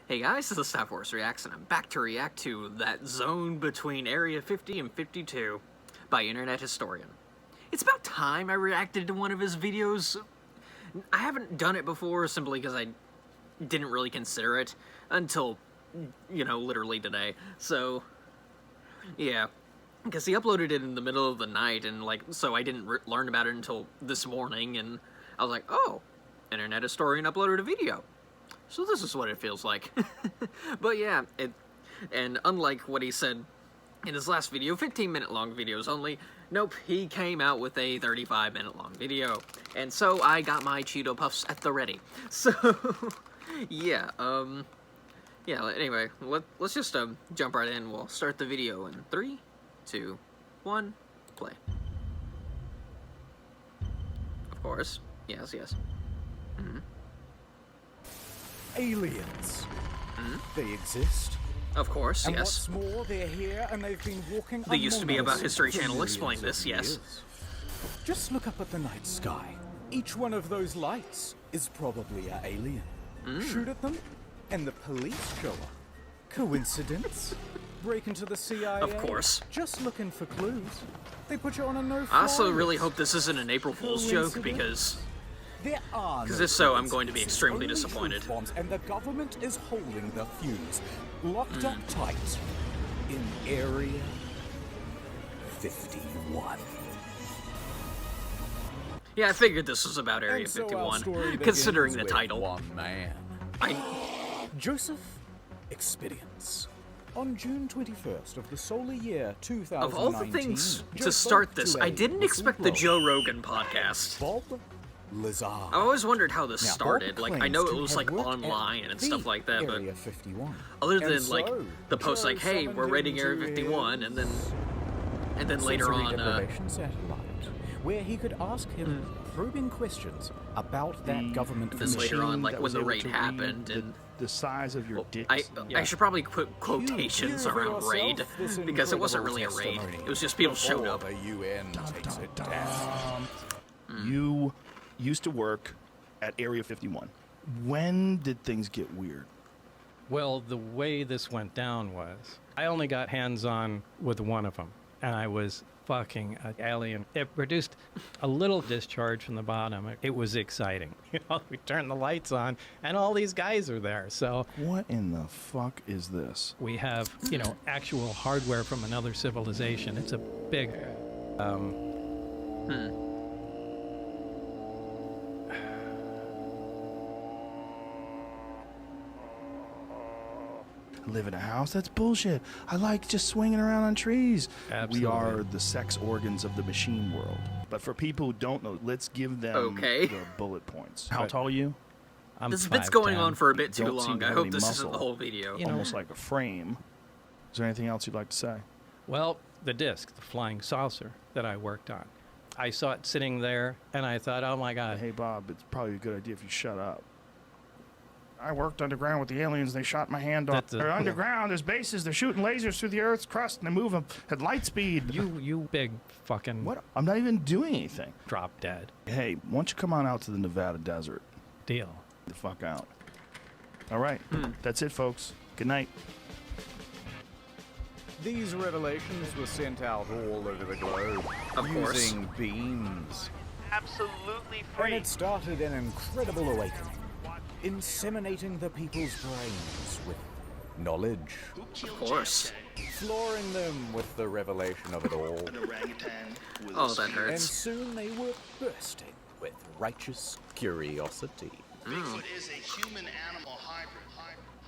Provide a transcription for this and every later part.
Hey guys, this is Star Wars Reacts, and I'm back to react to That Zone Between Area 50 and 52 by Internet Historian. It's about time I reacted to one of his videos. I haven't done it before simply because I didn't really consider it until, literally today. So, yeah. Because he uploaded it in the middle of the night, and, so I didn't learn about it until this morning, and I was like, oh, Internet Historian uploaded a video. So this is what it feels like. But yeah, and unlike what he said in his last video, 15-minute long videos only, nope, he came out with a 35-minute long video. And so I got my Cheeto Puffs at the ready. So, yeah, anyway, let's just jump right in. We'll start the video in 3, 2, 1, play. Of course. Yes. Mm-hmm. Aliens. They exist. Of course, and yes. What's more, they're here and they've been walking. They used to be about History Channel explain this, yes. Just look up at the night sky. Each one of those lights is probably an alien. Shoot at them, and the police show up. Coincidence? Break into the CIA? Of course. Just looking for clues. They put you on a no-fly I also really list. hope this isn't an April Fool's joke, because if so, I'm going to be extremely disappointed. And the government is holding the fuse, locked up tight in Area 51. Yeah, I figured this was about Area 51, considering the title. One man. Joseph Expedience. On June 21st of the solar year 2019, Of all the things to start this, I didn't expect the Joe Rogan podcast. Bob Lazar. I always wondered how this started. Bob I know it claims was to have worked online at and stuff like that, but Area 51. other And than so, the post Joe hey, we're summoned raiding him Area to 51, and then later sensory on, deprivation satellite, where he could ask him probing questions about that government this machine. later on, that when was the able raid to happened, read and the size of your dick. I should probably put quotations You around yourself raid, this because it wasn't really a incredible raid. testimony It was just people showed before up. The UN takes it down. You used to work at Area 51. When did things get weird? Well, the way this went down was I only got hands-on with one of them, and I was fucking an alien. It produced a little discharge from the bottom. It was exciting. We turned the lights on, and all these guys are there. So What in the fuck is this? we have, actual hardware from another civilization. It's a big, Live in a house? That's bullshit. I like just swinging around on trees. Absolutely. We are the sex organs of the machine world. But for people who don't know, let's give them Okay. the bullet points. How But- tall are you? I'm This bit's going 5'10". on for a bit too Don't seem long. to I have hope any this isn't the muscle. whole video. You know- Almost like a frame. Is there anything else you'd like to say? Well, the disc, the flying saucer that I worked on. I saw it sitting there, and I thought, oh my God. Hey, Bob, it's probably a good idea if you shut up. I worked underground with the aliens. They shot my hand off. They're underground. There's bases. They're shooting lasers through the Earth's crust, and they move them at light speed. You big fucking What? I'm not even doing anything. drop dead Hey, why don't you come on out to the Nevada desert? deal. The fuck out. All right. That's it, folks. Good night. These revelations were sent out all over the globe Of course. using beams. Absolutely And free. it started an incredible awakening, inseminating the people's brains with knowledge, Of course. flooring them with the revelation of it all. Oh, that And hurts. soon they were bursting with righteous curiosity. Bigfoot is a human-animal hybrid.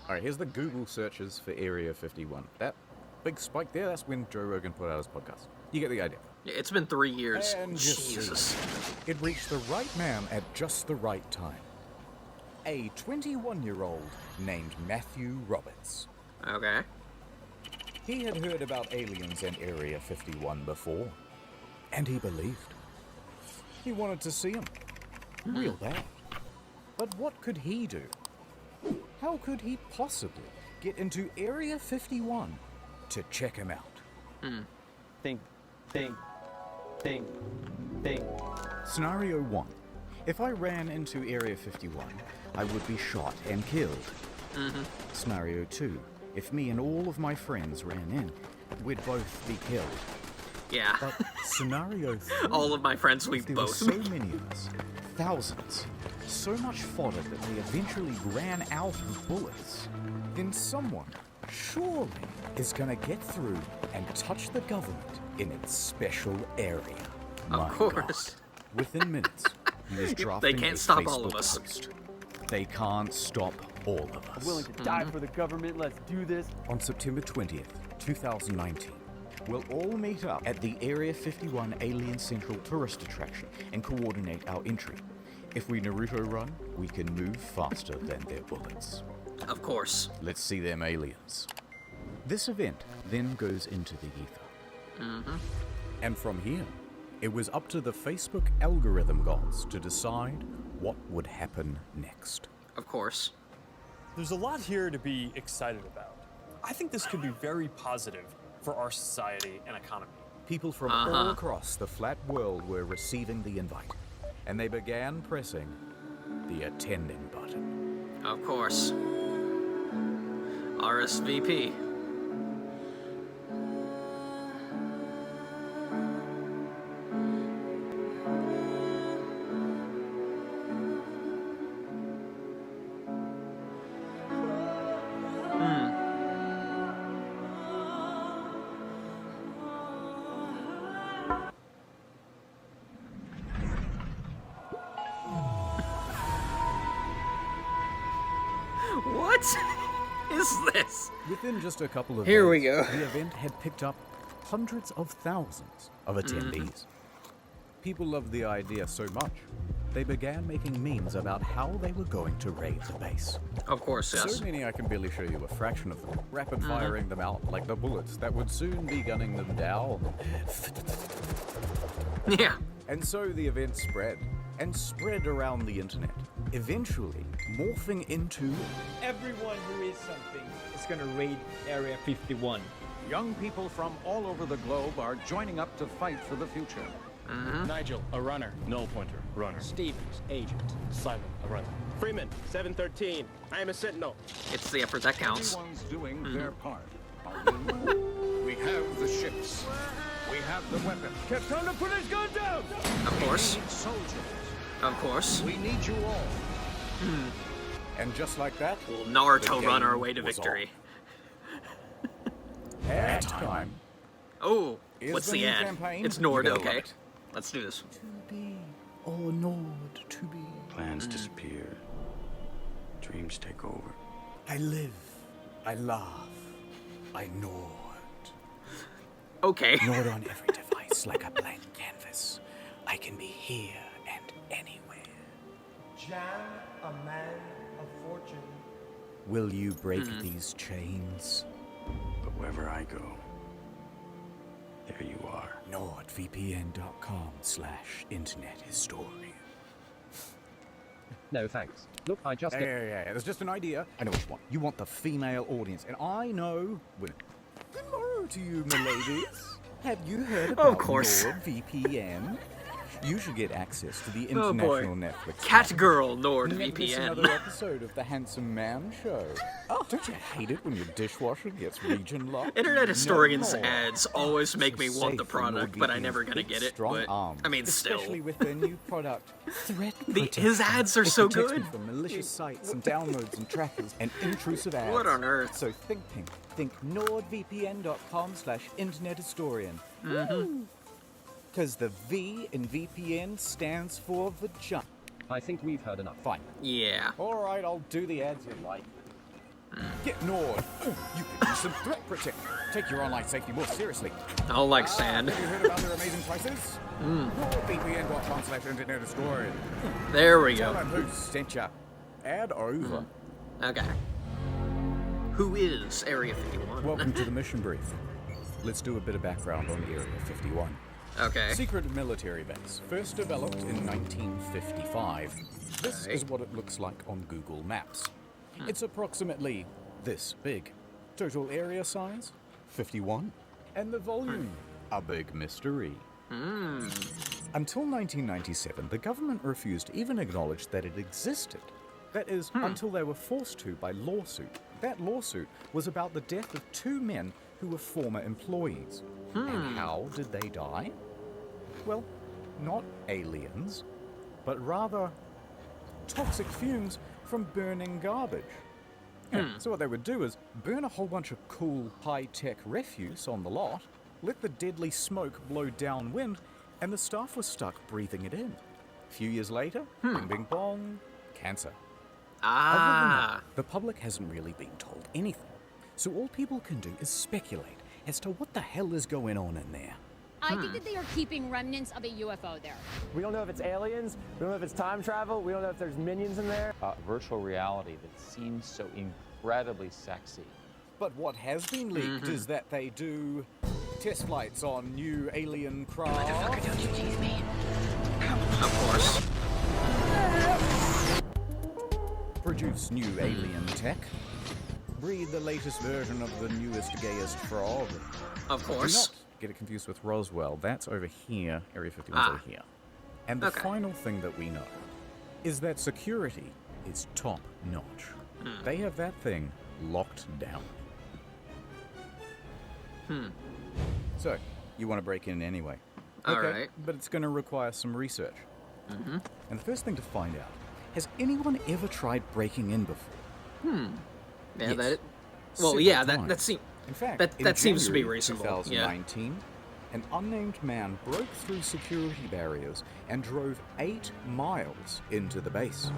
Alright, here's the Google searches for Area 51. That big spike there, that's when Joe Rogan put out his podcast. You get the idea. It's been 3 years. And you see, Jesus. it reached the right man at just the right time. A 21-year-old named Matthew Roberts. Okay. He had heard about aliens in Area 51 before, and he believed. He wanted to see them. Real bad. But what could he do? How could he possibly get into Area 51 to check him out? Think. Scenario 1. If I ran into Area 51, I would be shot and killed. Scenario 2. If me and all of my friends ran in, we'd both be killed. Yeah. But scenario 3. All of my friends, we There were both. so many of us. Thousands. So much fodder that we eventually ran out of bullets. Then someone, surely, is gonna get through and touch the government in its special area. Of My course. God. Within minutes, he was They drafting can't a stop all of Facebook us. post. They can't stop all of us. Willing to die for the government. Let's do this. On September 20th, 2019, we'll all meet up at the Area 51 Alien Central tourist attraction and coordinate our entry. If we Naruto run, we can move faster than their bullets. Of course. Let's see them aliens. This event then goes into the ether. And from here, it was up to the Facebook algorithm gods to decide what would happen next. Of course. There's a lot here to be excited about. I think this could be very positive for our society and economy. People from all across the flat world were receiving the invite, and they began pressing the attending button. Of course. RSVP. What is this? Within just a couple of Here we days, go. the event had picked up hundreds of thousands of attendees. People loved the idea so much, they began making memes about how they were going to raid the base. Of course, yes. So many I can barely show you a fraction of them, rapid firing them out like the bullets that would soon be gunning them down. Yeah. And so the event spread, and spread around the internet, eventually morphing into Everyone who is something is gonna raid Area 51. Young people from all over the globe are joining up to fight for the future. Nigel, a runner. Null pointer, runner. Stevens, agent. Silent, a runner. Freeman, 713. I am a sentinel. It's the effort that counts. Everyone's doing their part. Are we? We have the ships. We have the weapons. Time to put his gun down! Of course. We need soldiers. Of course. We need you all. and just like that, We'll the Naruto run game our way to was victory. and time. Oh, Is what's the the new ad? campaign? It's You Nord, gotta okay. love it. Let's do this. To be or not to be. Plans disappear. Dreams take over. I live, I laugh, I nod. Okay. Nod on every device like a blank canvas. I can be here and anywhere. Jan, a man of fortune. Will you break these chains? But wherever I go, there you are. NordVPN.com/internet historian. No thanks. Look, I just Yeah. There's just an idea. I know what you want. You want the female audience, and I know women. Hello to you, my ladies. Have you heard about Of course. NordVPN? You should get access to the Oh boy. international Netflix. Cat channel. Girl Never miss another NordVPN. episode of the Handsome Man Show. Oh, don't you hate it when your dishwasher gets region locked? Internet historians' No more. ads always make me So want the safe from product, but I NordVPN's never gonna big, get it. strong But arms, I mean, still. especially with their new product, Threat His Protector. ads are It so protects good. me from malicious sites and downloads and trackers and intrusive ads. What on earth? So think pink. Think NordVPN.com/internet historian. Because the V in VPN stands for vagina. I think we've heard enough. Fine. Yeah. All right, I'll do the ads you like. Get Nord. You can use some Threat Protector. Take your online safety more seriously. I don't like sand. Have you heard about their amazing prices? NordVPN.com/internet historian. There we Tell go. them who sent ya. Ad over. Okay. Who is Area 51? Welcome to the mission brief. Let's do a bit of background on Area 51. Okay. Secret military base, first developed in 1955. This Okay. is what it looks like on Google Maps. It's approximately this big. Total area size, 51. And the volume, a big mystery. Until 1997, the government refused to even acknowledge that it existed. That is, until they were forced to by lawsuit. That lawsuit was about the death of 2 men who were former employees. And how did they die? Well, not aliens, but rather toxic fumes from burning garbage. Yeah, so what they would do is burn a whole bunch of cool, high-tech refuse on the lot, let the deadly smoke blow downwind, and the staff was stuck breathing it in. A few years later, bing bing bong, cancer. Other than that, the public hasn't really been told anything. So all people can do is speculate as to what the hell is going on in there. I think that they are keeping remnants of a UFO there. We don't know if it's aliens, we don't know if it's time travel, we don't know if there's minions in there. Virtual reality that seems so incredibly sexy. But what has been leaked is that they do test flights on new alien craft. Motherfucker, don't you tease me. Of course. Produce new alien tech. Breed the latest version of the newest, gayest frog. Of Do course. not get it confused with Roswell. That's over here. Area 51's over here. And the final thing that we know is that security is top notch. They have that thing locked down. So, you want to break in anyway. Alright. But it's going to require some research. And the first thing to find out, has anyone ever tried breaking in before? Yeah, Yes. that. Well, Several yeah, times. that seems. In fact, That in seems to be January reasonable. 2019, an unnamed man broke through security barriers and drove 8 miles into the base.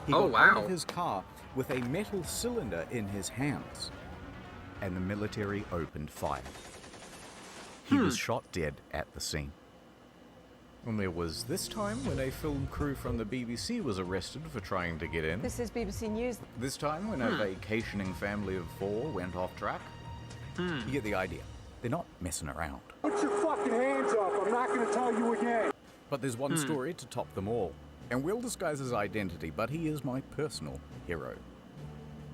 He Oh, got out wow. of his car with a metal cylinder in his hands, and the military opened fire. He was shot dead at the scene. And there was this time when a film crew from the BBC was arrested for trying to get in. This is BBC News. This time when a vacationing family of 4 went off track. You get the idea. They're not messing around. Put your fucking hands up. I'm not going to tell you again. But there's one story to top them all. And Will disguise his identity, but he is my personal hero.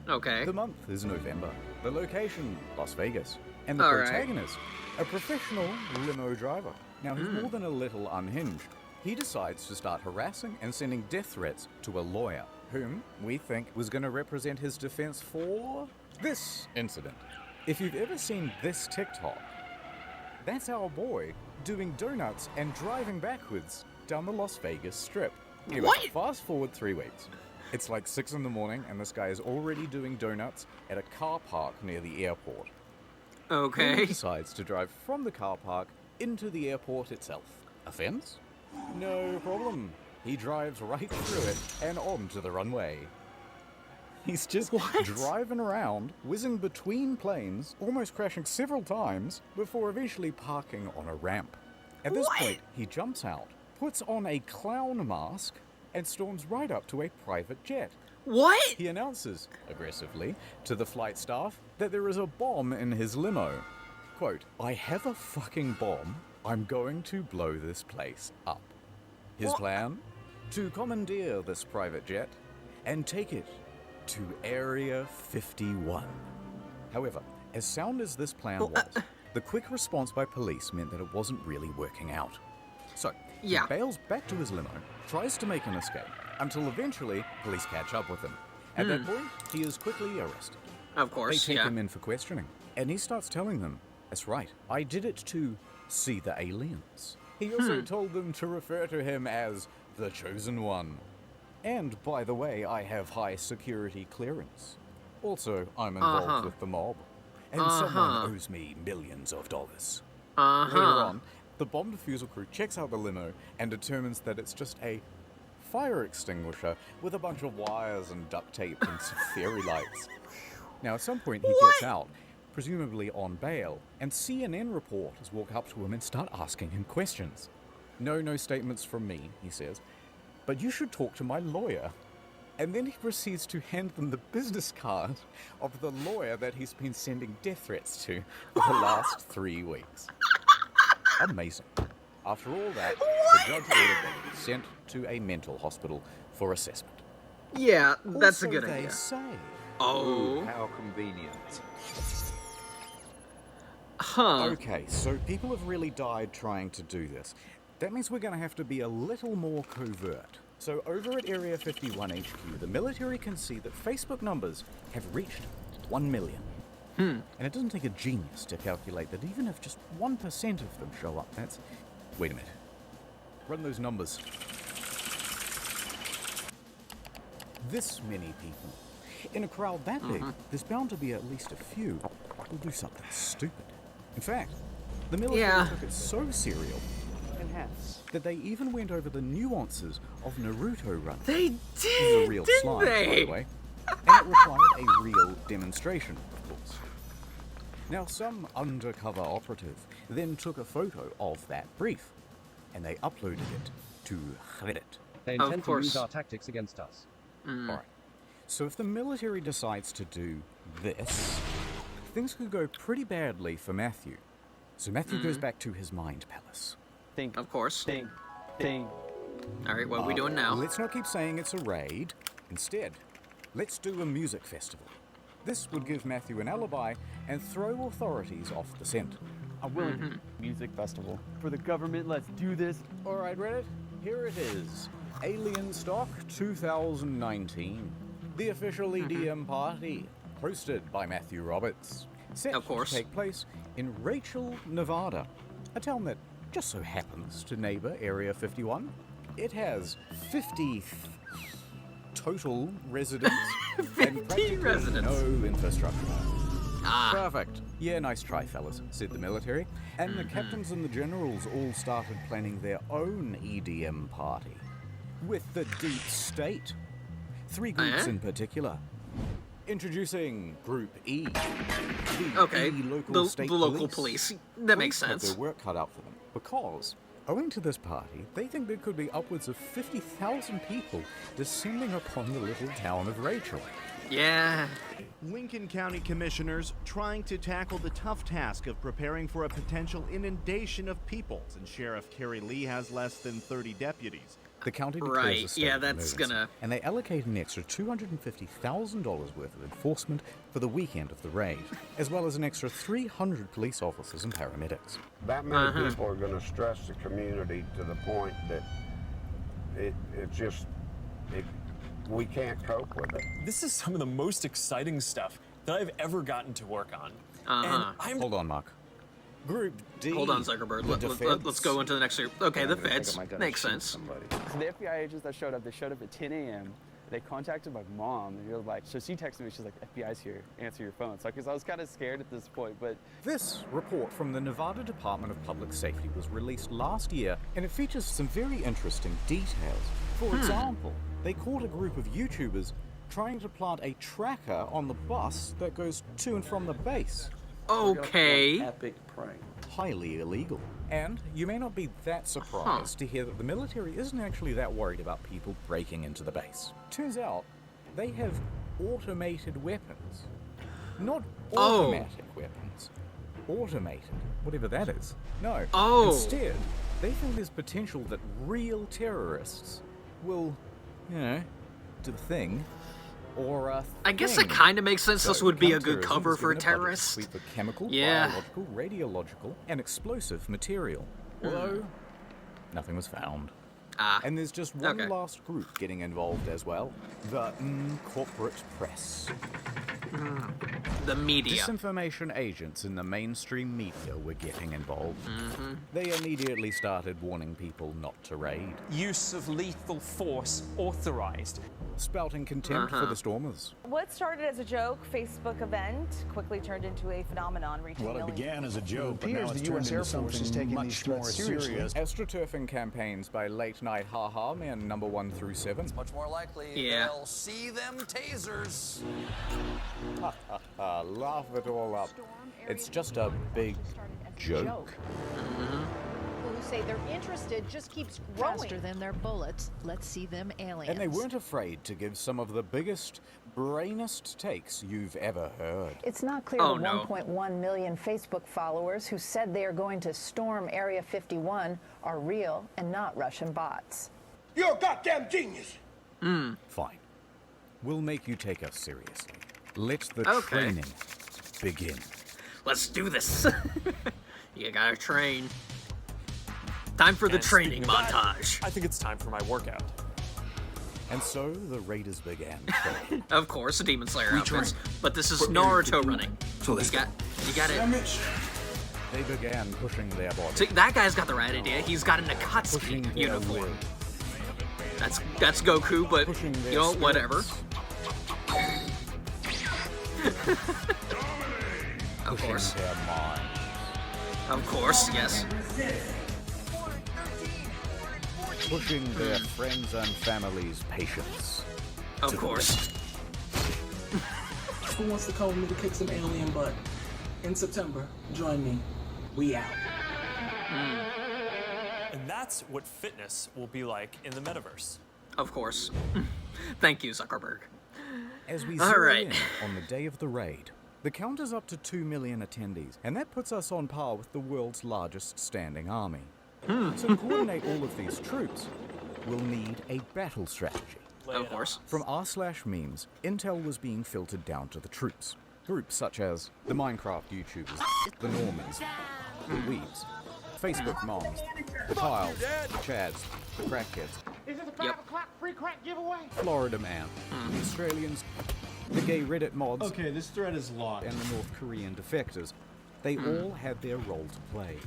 Okay. The month is November. The location, Las Vegas. And the All right. protagonist, a professional limo driver. Now, he's more than a little unhinged. He decides to start harassing and sending death threats to a lawyer, whom we think was going to represent his defense for this incident. If you've ever seen this TikTok, that's our boy doing donuts and driving backwards down the Las Vegas Strip. Anyway, What? fast forward 3 weeks. It's like 6 in the morning and this guy is already doing donuts at a car park near the airport. He Okay. decides to drive from the car park into the airport itself. Offense? No problem. He drives right through it and onto the runway. He's just driving around, whizzing between planes, almost crashing several times, before eventually parking on a ramp. At this point, he jumps out, puts on a clown mask, and storms right up to a private jet. What? He announces, aggressively, to the flight staff that there is a bomb in his limo. Quote, "I have a fucking bomb. I'm going to blow this place up." His plan? To commandeer this private jet and take it to Area 51. However, as sound as this plan was, the quick response by police meant that it wasn't really working out. So, he bails back to his limo, tries to make an escape, until eventually police catch up with him. At that point, he is quickly arrested. Of course, They take him in for questioning, and he starts telling them, "That's right, I did it to see the aliens." He also told them to refer to him as the Chosen One. And, by the way, I have high security clearance. Also, I'm involved with the mob. And someone owes me millions of dollars. Later on, the bomb defusal crew checks out the limo and determines that it's just a fire extinguisher with a bunch of wires and duct tape and some fairy lights. Now, at some point, he gets out, presumably on bail, and CNN reporters walk up to him and start asking him questions. No statements from me, he says, but you should talk to my lawyer. And then he proceeds to hand them the business card of the lawyer that he's been sending death threats to for the last 3 weeks. Amazing. After all that, the judge ordered them sent to a mental hospital for assessment. Yeah, that's a Also, good they idea. say. Oh. How convenient. Huh. Okay, so people have really died trying to do this. That means we're going to have to be a little more covert. So over at Area 51 HQ, the military can see that Facebook numbers have reached 1 million. And it doesn't take a genius to calculate that even if just 1% of them show up, that's... Wait a minute. Run those numbers. This many people. In a crowd that big, there's bound to be at least a few who'll do something stupid. In fact, the military took it so serial that they even went over the nuances of Naruto running. They This is did, a real didn't slide, they? by the way. And it required a real demonstration, of course. Now, some undercover operative then took a photo of that brief, and they uploaded it to Reddit. They intend to use our tactics against us. Alright. So if the military decides to do this, things could go pretty badly for Matthew. So Matthew goes back to his mind palace. Think. Of course. Think. Alright, what are we doing now? Let's not keep saying it's a raid. Instead, let's do a music festival. This would give Matthew an alibi and throw authorities off the scent. I'm willing. Music festival. For the government, let's do this. Alright, Reddit, here it is. Alien Stock 2019. The official EDM party, hosted by Matthew Roberts. Set to take place in Rachel, Nevada, a town that just so happens to neighbor Area 51. It has 50 total residents and practically no infrastructure. Perfect. Yeah, nice try, fellas, said the military. And the captains and the generals all started planning their own EDM party. With the deep state. 3 groups in particular. Introducing Group E. The local police. That makes have sense. their work cut out for them because, owing to this party, they think there could be upwards of 50,000 people descending upon the little town of Rachel. Yeah. Lincoln County commissioners trying to tackle the tough task of preparing for a potential inundation of people, since Sheriff Kerry Lee has less than 30 deputies. The county declares a state of emergency, and they allocate an extra $250,000 worth of enforcement for the weekend of the raid, as well as an extra 300 police officers and paramedics. That many people are going to stress the community to the point that we can't cope with it. This is some of the most exciting stuff that I've ever gotten to work on. And Hold on, Mark. Group D. Hold on, Zuckerberg. Let's go into the next group. Okay, the feds. Makes sense. So the FBI agents that showed up, they showed up at 10 a.m. They contacted my mom, and you're like, so she texted me, she's like, FBI's here, answer your phone. So, because I was kind of scared at this point, but... This report from the Nevada Department of Public Safety was released last year, and it features some very interesting details. For example, they caught a group of YouTubers trying to plant a tracker on the bus that goes to and from the base. Okay. Epic prank. Highly illegal. And you may not be that surprised to hear that the military isn't actually that worried about people breaking into the base. Turns out, they have automated weapons. Not automatic weapons. Automated. Whatever that is. No. Instead, they think there's potential that real terrorists will, do the thing. I guess it kind of makes sense this would be a good cover for a terrorist. For chemical, biological, radiological, and explosive material. Although, nothing was found. And there's just one last group getting involved as well. The corporate press. The media. Disinformation agents in the mainstream media were getting involved. They immediately started warning people not to raid. Use of lethal force authorized. Spouting contempt for the stormers. What started as a joke Facebook event quickly turned into a phenomenon reaching Well, it millions. began as a joke, but appears now it's the turned US Air into Force is something taking these much more threats seriously. serious. Astroturfing campaigns by late night haha men number 1 through 7. Much more likely they'll see them tasers. Laugh it all up. It's just a big joke. People who say they're interested just keeps growing. Faster than their bullets. Let's see them aliens. And they weren't afraid to give some of the biggest, brainest takes you've ever heard. It's not clear the 1.1 million Facebook followers who said they are going to storm Area 51 are real and not Russian bots. You're a goddamn genius! Fine. We'll make you take us seriously. Let the training begin. Let's do this. You gotta train. Time for the training montage. I think it's time for my workout. And so the raiders began. Of course, the Demon Slayer outfits. But this is Naruto running. So you got it. They began pushing their bodies. See, that guy's got the right idea. He's got an Akatsuki uniform. That's Goku, but you know, whatever. Of course. Of course, yes. Pushing their friends and families' patience. Of course. Who wants to come with me to kick some alien butt? In September, join me. We out. And that's what fitness will be like in the metaverse. Of course. Thank you, Zuckerberg. As we zero in on the day of the raid, the count is up to 2 million attendees, and that puts us on par with the world's largest standing army. To coordinate all of these troops, we'll need a battle strategy. Of course. From r/memes, intel was being filtered down to the troops. Groups such as the Minecraft YouTubers, the Normans, the Weebs, Facebook moms, the Kyles, the Chads, the Crack Kids, Is it a 5 o'clock free crack giveaway? Florida Man, the Australians, the gay Reddit mods, Okay, this thread is locked. and the North Korean defectors. They all had their role to play.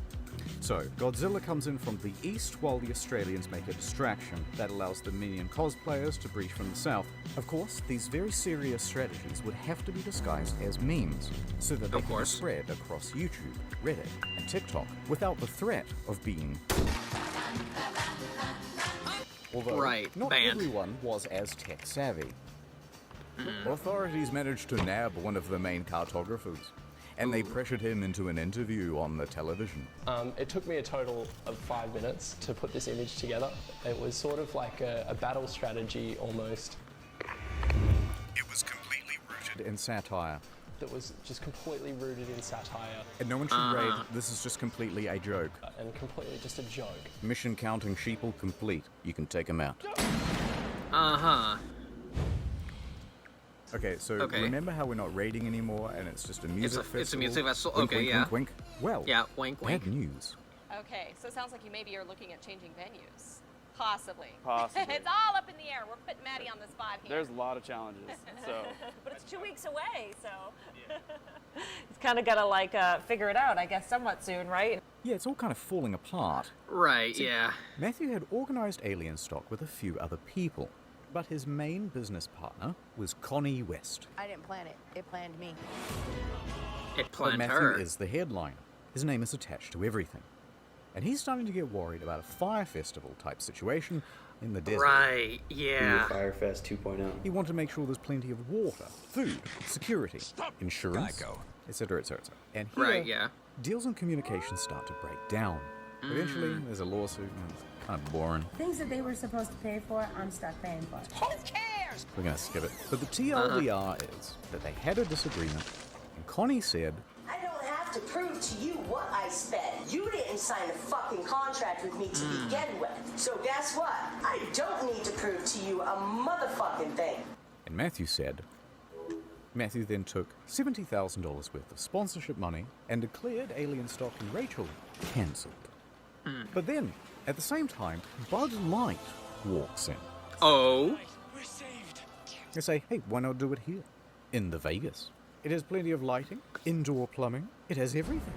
So, Godzilla comes in from the east while the Australians make a distraction that allows the Minion cosplayers to breach from the south. Of course, these very serious strategies would have to be disguised as memes, so that they can be spread across YouTube, Reddit, and TikTok without the threat of being... Although, not everyone was as tech-savvy. Authorities managed to nab one of the main cartographers, and they pressured him into an interview on the television. It took me a total of 5 minutes to put this image together. It was sort of like a battle strategy almost. It was completely rooted in satire. That was just completely rooted in satire. And no one should raid, this is just completely a joke. And completely just a joke. Mission counting sheeple complete. You can take him out. Uh-huh. Okay, so remember how we're not raiding anymore and it's just a music festival? It's a music festival, Wink, okay, wink, yeah. wink, wink. Well, yeah, wink, wink. Bad news. Okay, so it sounds like you maybe are looking at changing venues. Possibly. Possibly. It's all up in the air. We're putting Maddie on the spot here. There's a lot of challenges, so. But it's 2 weeks away, so. It's kind of got to like figure it out, I guess, somewhat soon, right? Yeah, it's all kind of falling apart. Right, See, yeah. Matthew had organized Alien Stock with a few other people, but his main business partner was Connie West. I didn't plan it. It planned me. It But planned Matthew her. is the headliner. His name is attached to everything. And he's starting to get worried about a fire festival type situation in the desert. Right, yeah. Firefest 2.0. He wanted to make sure there's plenty of water, food, security, insurance, etc., etc. And here, Right, yeah. deals and communications start to break down. Eventually, there's a lawsuit, and it's kind of boring. Things that they were supposed to pay for, I'm stuck paying for. Who cares? We're going to skip it. But the TLDR is that they had a disagreement, and Connie said, I don't have to prove to you what I spent. You didn't sign a fucking contract with me to begin with. So guess what? I don't need to prove to you a motherfucking thing. and Matthew said. Matthew then took $70,000 worth of sponsorship money and declared Alien Stock and Rachel cancelled. But then, at the same time, Bud Light walks in. Oh? They say, hey, why not do it here? In the Vegas. It has plenty of lighting, indoor plumbing, it has everything.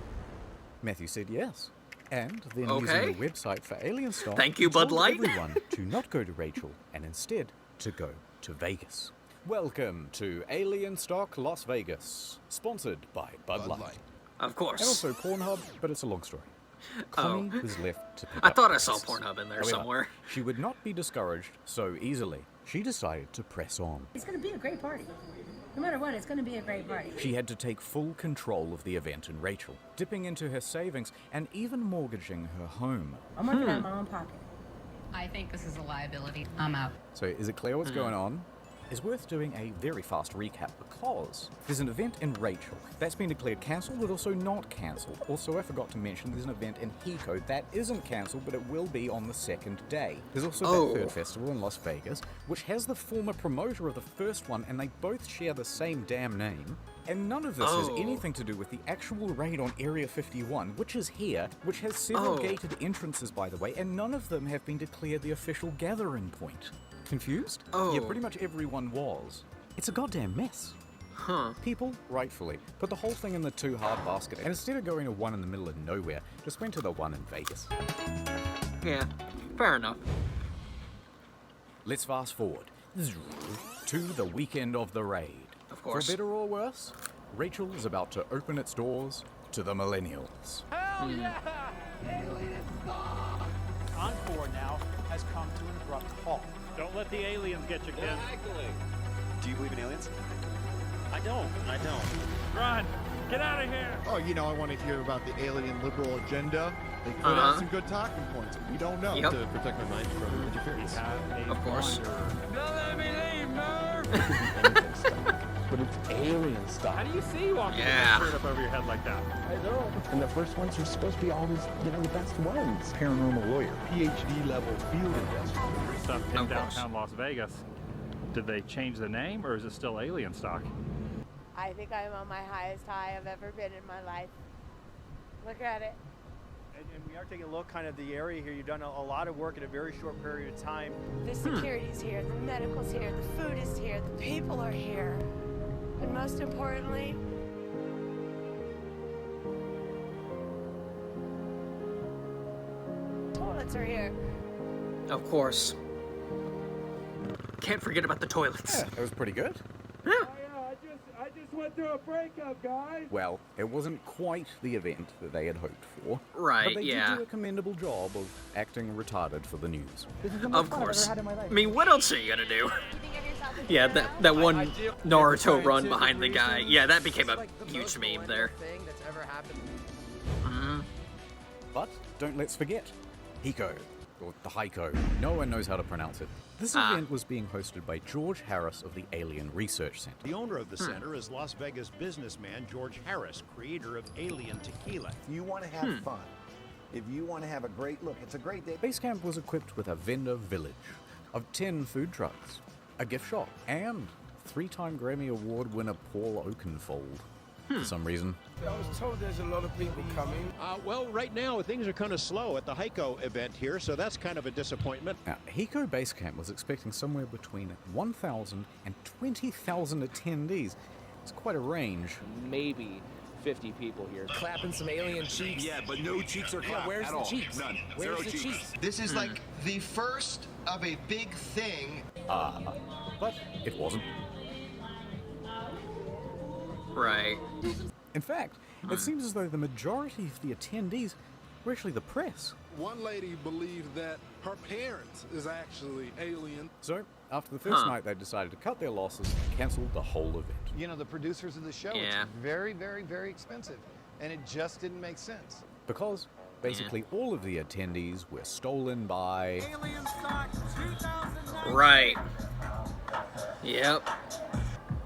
Matthew said yes. And then using the website for Alien Stock, Thank you, he told Bud Light. everyone to not go to Rachel and instead to go to Vegas. Welcome to Alien Stock Las Vegas, sponsored by Bud Light. Of course. And also Pornhub, but it's a long story. Connie was left to pick I up thought the I saw pieces. Pornhub in there However, somewhere. She would not be discouraged so easily. She decided to press on. It's going to be a great party. No matter what, it's going to be a great party. She had to take full control of the event in Rachel, dipping into her savings and even mortgaging her home. I'm working out of my own pocket. I think this is a liability. I'm out. So is it clear what's going on? It's worth doing a very fast recap because there's an event in Rachel that's been declared cancelled but also not cancelled. Also, I forgot to mention there's an event in Hiko that isn't cancelled but it will be on the second day. There's also that third festival in Las Vegas which has the former promoter of the first one and they both share the same damn name. And none of this has anything to do with the actual raid on Area 51, which is here, which has several gated entrances by the way, and none of them have been declared the official gathering point. Confused? Oh. Yeah, pretty much everyone was. It's a goddamn mess. Huh. People, rightfully, put the whole thing in the too hard basket, and instead of going to one in the middle of nowhere, just went to the one in Vegas. Yeah, fair enough. Let's fast forward to the weekend of the raid. Of course. For better or worse, Rachel is about to open its doors to the millennials. Hell yeah! Encore now has come to an abrupt halt. Don't let the aliens get you, kid. Do you believe in aliens? I don't. Run! Get out of here! Oh, you know, I want to hear about the alien liberal agenda. They put out some good talking points. We don't know. To protect my mind from interference. Of course. Don't let me leave, Murph! But it's alien stuff. How do you see walking with that shirt up over your head like that? I know. And the first ones are supposed to be always, the best ones. Paranormal lawyer, PhD level field investigator. Stuff in downtown Las Vegas. Did they change the name, or is it still alien stock? I think I'm on my highest high I've ever been in my life. Look at it. And we are taking a look kind of the area here. You've done a lot of work in a very short period of time. The security's here, the medical's here, the food is here, the people are here. And most importantly, toilets are here. Of course. Can't forget about the toilets. Yeah, it was pretty good. I just went through a breakup, guys. Well, it wasn't quite the event that they had hoped for. Right, but they yeah. did do a commendable job of acting retarded for the news. Of course. I mean, what else are you gonna do? Yeah, that one Naruto run behind the guy. Yeah, that became a huge meme there. But don't let's forget, Hiko, or the Heiko. No one knows how to pronounce it. This event was being hosted by George Harris of the Alien Research Center. The owner of the center is Las Vegas businessman George Harris, creator of Alien Tequila. If you want to have fun, if you want to have a great look, it's a great day. Base camp was equipped with a vendor village of 10 food trucks, a gift shop, and 3-time Grammy Award winner Paul Oakenfold. For some reason. I was told there's a lot of people coming. Well, right now things are kind of slow at the Heiko event here, so that's kind of a disappointment. Now, Hiko Base Camp was expecting somewhere between 1,000 and 20,000 attendees. It's quite a range. Maybe 50 people here. Clapping some alien cheeks. Yeah, but no cheeks are clapped where's at the all. cheeks? None. Where's Zero the cheeks? This is like the first of a big thing. But it wasn't. Right. In fact, it seems as though the majority of the attendees were actually the press. One lady believed that her parents is actually alien. So, after the first night, they decided to cut their losses and cancel the whole event. You know, the producers of the show, it's very, very, very expensive. And it just didn't make sense. Because basically all of the attendees were stolen by... Alien stock 2009. Right. Yep.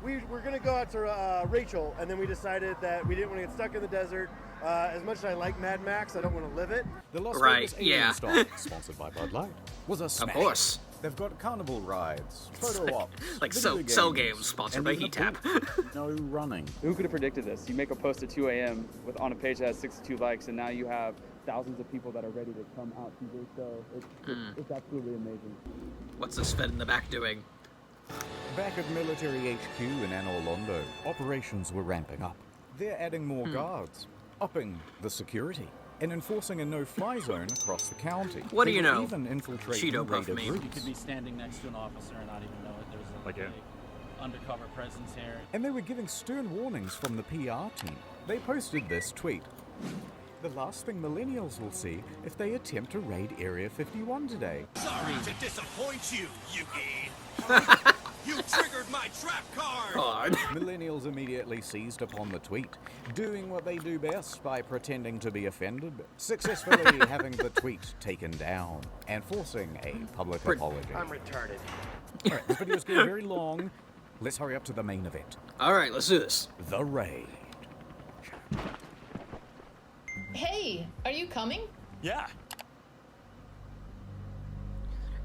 We were going to go out to Rachel, and then we decided that we didn't want to get stuck in the desert. As much as I like Mad Max, I don't want to live it. The Las Vegas Alien stock, sponsored by Bud Light, was a smash. Of course. They've got carnival rides, photo ops, like video Cell Games, sponsored and by even a Heat Tap. pool. No running. Who could have predicted this? You make a post at 2 a.m. on a page that has 62 likes, and now you have thousands of people that are ready to come out to your show. It's absolutely amazing. What's this Fed in the back doing? Back at Military HQ in Anne Orlando, operations were ramping up. They're adding more guards, upping the security, and enforcing a no-fly zone across the county. What do They you were know? Even infiltrate Cheeto Puff raider meme. groups. You could be standing next to an officer and not even know it. There's a big undercover presence here. And they were giving stern warnings from the PR team. They posted this tweet. The last thing millennials will see if they attempt to raid Area 51 today. Sorry to disappoint you, Yuki. You triggered my trap card! Millennials immediately seized upon the tweet, doing what they do best by pretending to be offended, successfully having the tweet taken down, and forcing a public apology. I'm retarded. Alright, this video's getting very long. Let's hurry up to the main event. Alright, let's do this. The raid. Hey, are you coming? Yeah.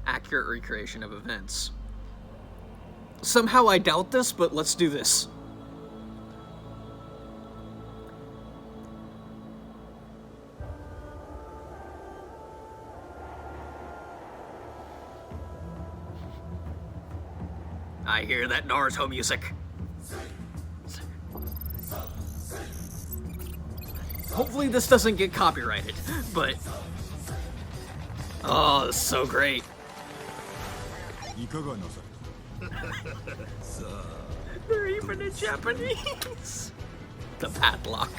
Accurate recreation of events. Somehow I doubt this, but let's do this. I hear that Naruto music. Hopefully this doesn't get copyrighted, but... Oh, this is so great. They're even in Japanese. The padlock.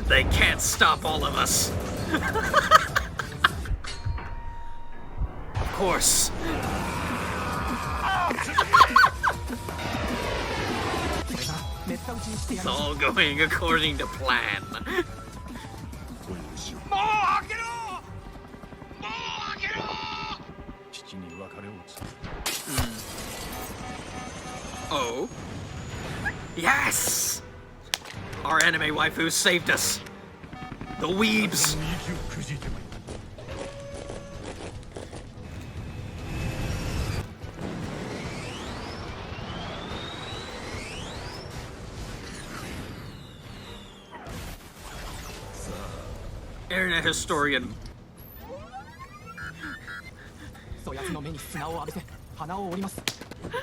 They can't stop all of us. Of course. It's all going according to plan. Oh. Yes! Our anime waifu saved us. The weebs. Internet historian.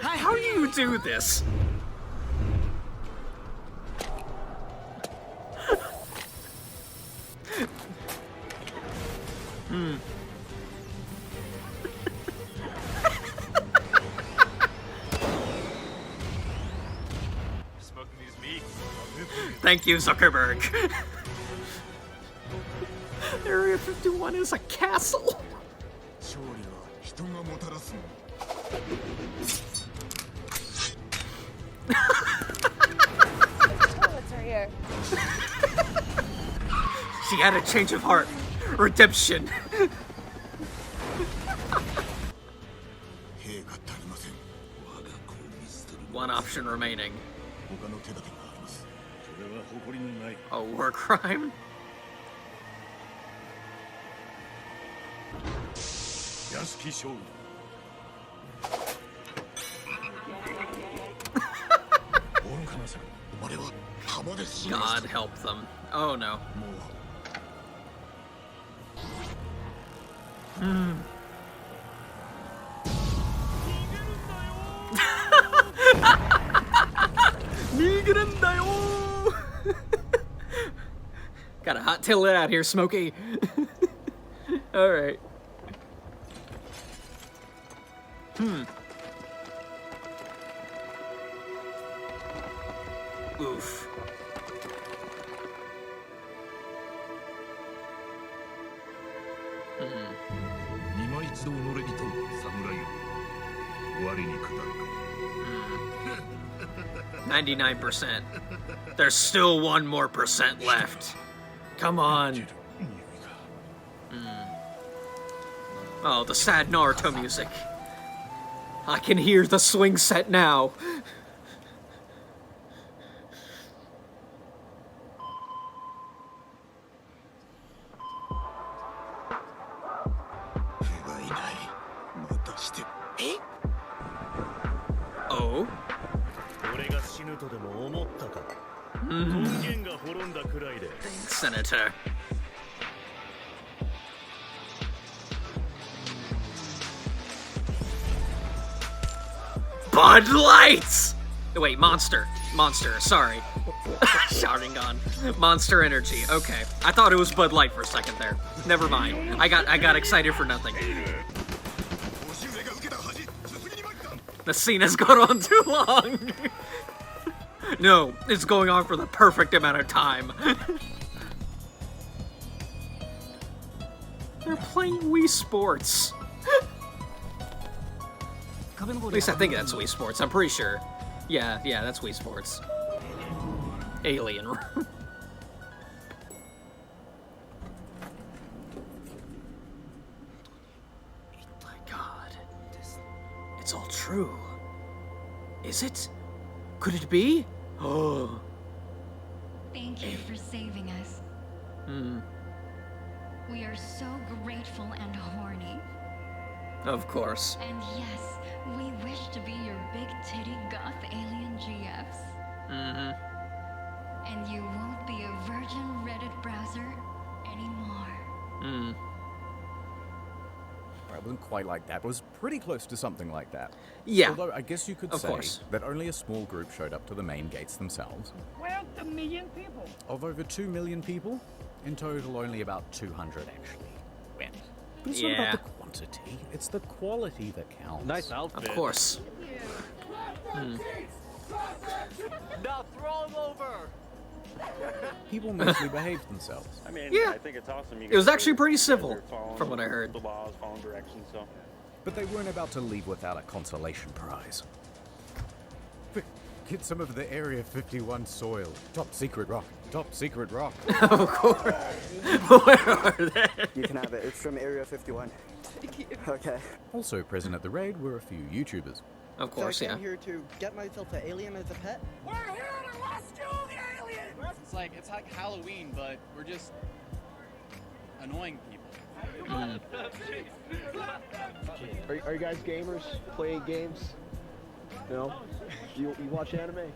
How do you do this? Thank you, Zuckerberg. Area 51 is a castle. She had a change of heart. Redemption. One option remaining. A war crime? God help them. Oh no. Gotta hot tail it out here, Smokey. Alright. Oof. Mm. 99%. There's still 1 more % left. Come on. Oh, the sad Naruto music. I can hear the swing set now. Oh? Thanks, Senator. Bud Lights! Wait, Monster. Monster, sorry. Shouting on. Monster Energy, okay. I thought it was Bud Light for a second there. Never mind. I got excited for nothing. The scene has gone on too long. No, it's going on for the perfect amount of time. They're playing Wii Sports. At least I think that's Wii Sports, I'm pretty sure. Yeah, that's Wii Sports. Alien Room. My God. It's all true. Is it? Could it be? Oh. Thank you for saving us. We are so grateful and horny. Of course. And yes, we wish to be your big titty goth alien GFs. And you won't be a virgin Reddit browser anymore. It wasn't quite like that. It was pretty close to something like that. Yeah. Although I guess you could Of say course. that only a small group showed up to the main gates themselves. Well, a million people. Of over 2 million people, in total only about 200 actually went. But it's not Yeah. about the quantity, it's the quality that counts. Nice outfit. Of course. Now throw him over. People mostly behaved themselves. I mean, Yeah. I think it's awesome. You It was guys actually are- pretty you guys civil, are following from what I heard. The laws, following directions, so. But they weren't about to leave without a consolation prize. Quick, get some of the Area 51 soil. Top secret rock. Top secret rock. Of course. Where are they? You can have it. It's from Area 51. Okay. Also present at the raid were a few YouTubers. Of course, so I yeah. came here to get myself an alien as a pet. We're here to rescue the alien! It's like Halloween, but we're just annoying people. Are you guys gamers? Playing games? No? You watch anime?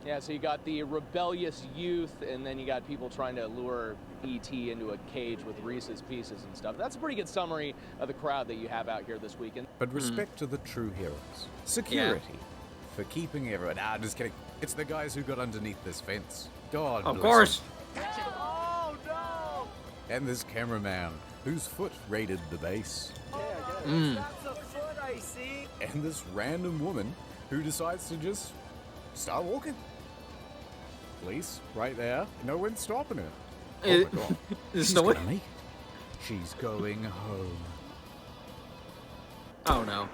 Yeah, so you got the rebellious youth, and then you got people trying to lure E.T. into a cage with Reese's Pieces and stuff. That's a pretty good summary of the crowd that you have out here this weekend. But respect to the true heroes. Security. For keeping everyone. Ah, just kidding. It's the guys who got underneath this fence. God Of bless course. them. Oh no! And this cameraman, whose foot raided the base. That's a foot I see. And this random woman who decides to just start walking. Police, right there. No one's stopping her. Oh my god. Is She's no one- gonna make it. She's going home. Oh no.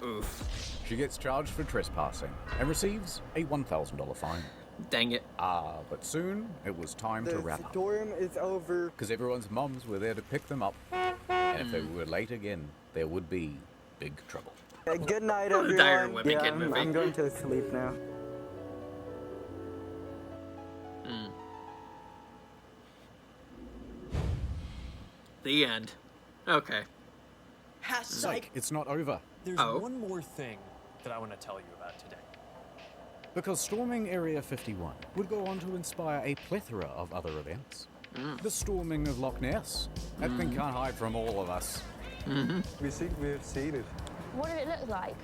Oof. She gets charged for trespassing and receives a $1,000 fine. Dang it. But soon it was time to The wrap up. storm is over. Because everyone's mums were there to pick them up. And if they were late again, there would be big trouble. Good night, Dire everyone. Women Yeah, Kid movie. I'm going to sleep now. The end. Okay. Psych, it's not over. There's Oh. one more thing that I want to tell you about today. Because storming Area 51 would go on to inspire a plethora of other events. The storming of Loch Ness. That thing can't hide from all of us. We think we've seen it. What did it look like?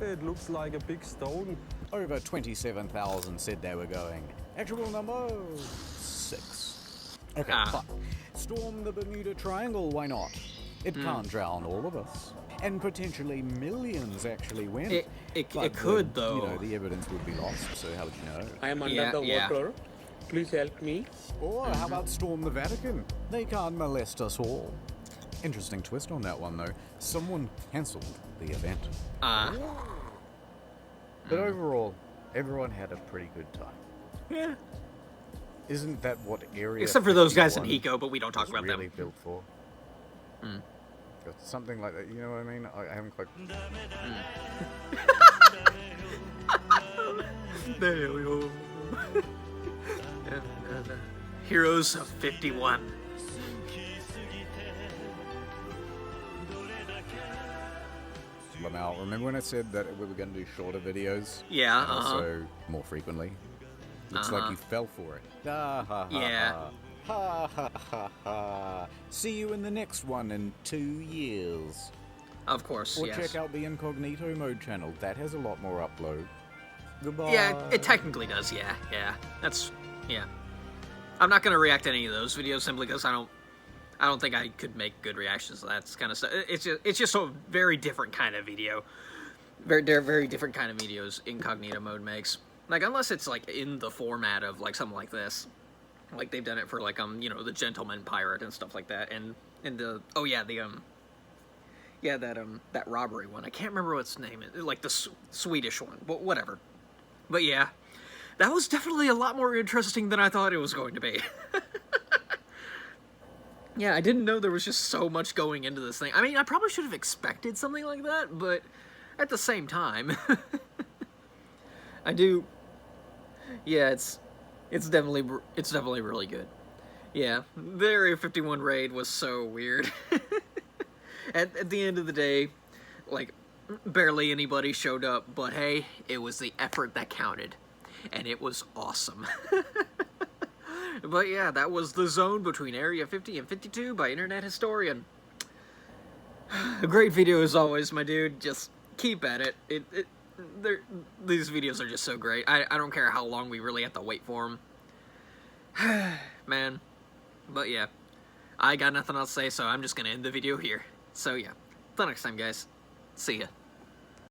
It looks like a big stone. Over 27,000 said they were going. Actual number 6. Okay, fine. Storm the Bermuda Triangle, why not? It can't drown all of us. And potentially millions actually went. It But could, the, though. You know, the evidence would be lost, so how would you know? I am Yeah, under the yeah. water. Please help me. Or how about storm the Vatican? They can't molest us all. Interesting twist on that one, though. Someone cancelled the event. But overall, everyone had a pretty good time. Yeah. Isn't that what Area Except for those guys in 51 Hiko, but we don't talk was about really them. built for? Something like that, you know what I mean? I haven't quite... There we go. Heroes of 51. But now, remember when I said that we were going to do shorter videos? Yeah, And also more frequently? Looks like you fell for it. Ha ha ha. Yeah. Ha ha ha ha. See you in the next one in 2 years. Of course, Or yes. check out the Incognito Mode channel. That has a lot more upload. Goodbye. Yeah, it technically does, yeah. That's, yeah. I'm not gonna react to any of those videos simply because I don't think I could make good reactions to that kind of stuff. It's just a very different kind of video. Very different kind of videos Incognito Mode makes. Like, unless it's, like, in the format of, like, something like this. Like, they've done it for, like, you know, the Gentleman Pirate and stuff like that. And the, oh, yeah, the, yeah, that robbery one. I can't remember what its name is. Like, the Swedish one. But whatever. But, yeah. That was definitely a lot more interesting than I thought it was going to be. Yeah, I didn't know there was just so much going into this thing. I mean, I probably should have expected something like that, but at the same time, I do Yeah, it's definitely really good. Yeah, the Area 51 raid was so weird. At the end of the day, like, barely anybody showed up, but hey, it was the effort that counted, and it was awesome. But yeah, that was The Zone between Area 50 and 52 by Internet Historian. A great video as always, my dude. Just keep at it. These videos are just so great. I don't care how long we really have to wait for them. Man. But yeah, I got nothing else to say, so I'm just gonna end the video here. So yeah, till next time, guys. See ya.